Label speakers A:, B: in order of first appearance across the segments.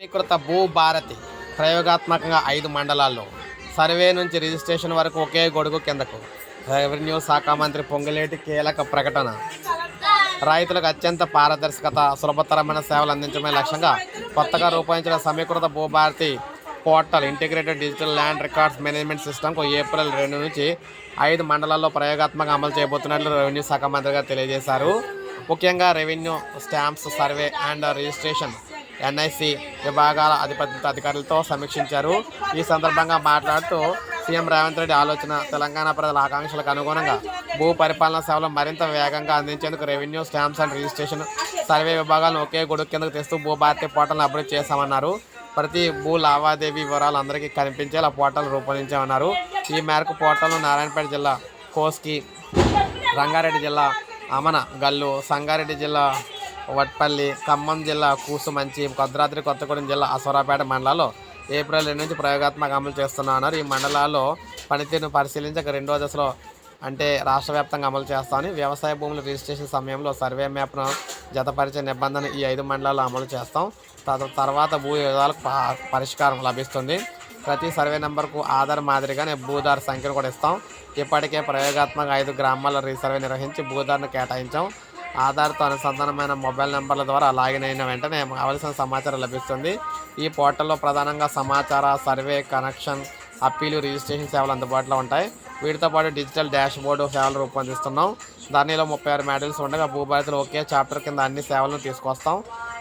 A: సమీకృత భూభారతి ప్రయోగాత్మకంగా 5 మండలాల్లో సర్వే నుంచి రిజిస్ట్రేషన్ వరకు ఒకే గొడుగు కిందకు. రెవెన్యూ శాఖ మంత్రి పొంగులేటి కీలక ప్రకటన. రైతులకు అత్యంత పారదర్శకత, సులభతరమైన సేవలు అందించడమే లక్ష్యంగా కొత్తగా రూపొందించిన సమీకృత Bhubharati portal integrated digital land records management సిస్టమ్కు ఏప్రిల్ 2 నుంచి 5 మండలాల్లో ప్రయోగాత్మకంగా అమలు చేయబోతున్నట్లు రెవెన్యూ శాఖ మంత్రి గారు తెలియజేశారు. ముఖ్యంగా revenue, stamps, survey and registration, NIC విభాగాల అధికారులతో సమీక్షించారు. ఈ సందర్భంగా మాట్లాడుతూ సీఎం రేవంత్ రెడ్డి ఆలోచన, తెలంగాణ ప్రజల ఆకాంక్షలకు అనుగుణంగా భూ పరిపాలనా సేవలు మరింత వేగంగా అందించేందుకు revenue, stamps and registration, survey విభాగాలను ఒకే గొడుగు కిందకు తెస్తూ భూభారతి పోర్టల్ను అభివృద్ధి చేశామన్నారు. ప్రతి భూ లావాదేవీ వివరాలు అందరికీ కనిపించేలా పోర్టల్ రూపొందించామన్నారు. ఈ మేరకు పోర్టల్ను నారాయణపేట జిల్లా కోస్గి, రంగారెడ్డి జిల్లా అమన గల్లు, సంగారెడ్డి జిల్లా వట్పల్లి, ఖమ్మం జిల్లా కూసుమంచి, భద్రాద్రి కొత్తగూడెం జిల్లా అసోరాపేట మండలాల్లో ఏప్రిల్ 2 నుంచి ప్రయోగాత్మక అమలు చేస్తున్నారు. ఈ మండలాల్లో పనితీరును పరిశీలించక రెండో దశలో అంటే రాష్ట్ర వ్యాప్తంగా అమలు చేస్తామని, వ్యవసాయ భూముల రిజిస్ట్రేషన్ సమయంలో సర్వే మ్యాప్ను జతపరిచే నిబంధన ఈ 5 మండలాల్లో అమలు చేస్తాం. తర్వాత భూ వివాదాలకు పరిష్కారం లభిస్తుంది. ప్రతి సర్వే నెంబర్కు ఆధార్ మాదిరిగానే భూదారు సంఖ్యను కూడా ఇస్తాం. ఇప్పటికే ప్రయోగాత్మక 5 గ్రామాల్లో రీసర్వే నిర్వహించి భూదారును కేటాయించాం. ఆధార్తో అనుసంధానమైన మొబైల్ నెంబర్ల ద్వారా లాగిన్ అయిన వెంటనే కావలసిన సమాచారం లభిస్తుంది. ఈ పోర్టల్లో ప్రధానంగా సమాచార, సర్వే, కనెక్షన్, అప్పీలు, రిజిస్ట్రేషన్ సేవలు అందుబాటులో ఉంటాయి. వీటితో పాటు డిజిటల్ డాష్ బోర్డు సేవలు రూపొందిస్తున్నాం. దానిలో 36 మాడ్యూల్స్ ఉండగా భూభారతిలో ఒకే చాప్టర్ కింద అన్ని సేవలను తీసుకొస్తాం.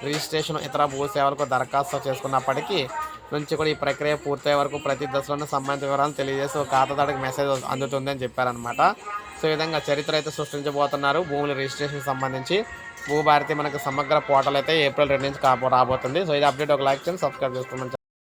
A: రిజిస్ట్రేషన్, ఇతర భూ సేవలకు దరఖాస్తు చేసుకున్నప్పటికీ నుంచి కూడా ఈ ప్రక్రియ పూర్తయ్యే వరకు ప్రతి దశలోనూ సంబంధిత వివరాలను తెలియజేసి ఒక ఖాతాదారుడికి మెసేజ్ అందుతుందని చెప్పారనమాట. సో ఈ విధంగా చరిత్ర అయితే సృష్టించబోతున్నారు భూముల రిజిస్ట్రేషన్ సంబంధించి. భూభారతి మనకు సమగ్ర పోర్టల్ అయితే ఏప్రిల్ 2 నుంచి రాబోతుంది. సో ఇది అప్డేట్. ఒక లైక్ చేయండి, సబ్స్క్రైబ్ చేసుకోమని.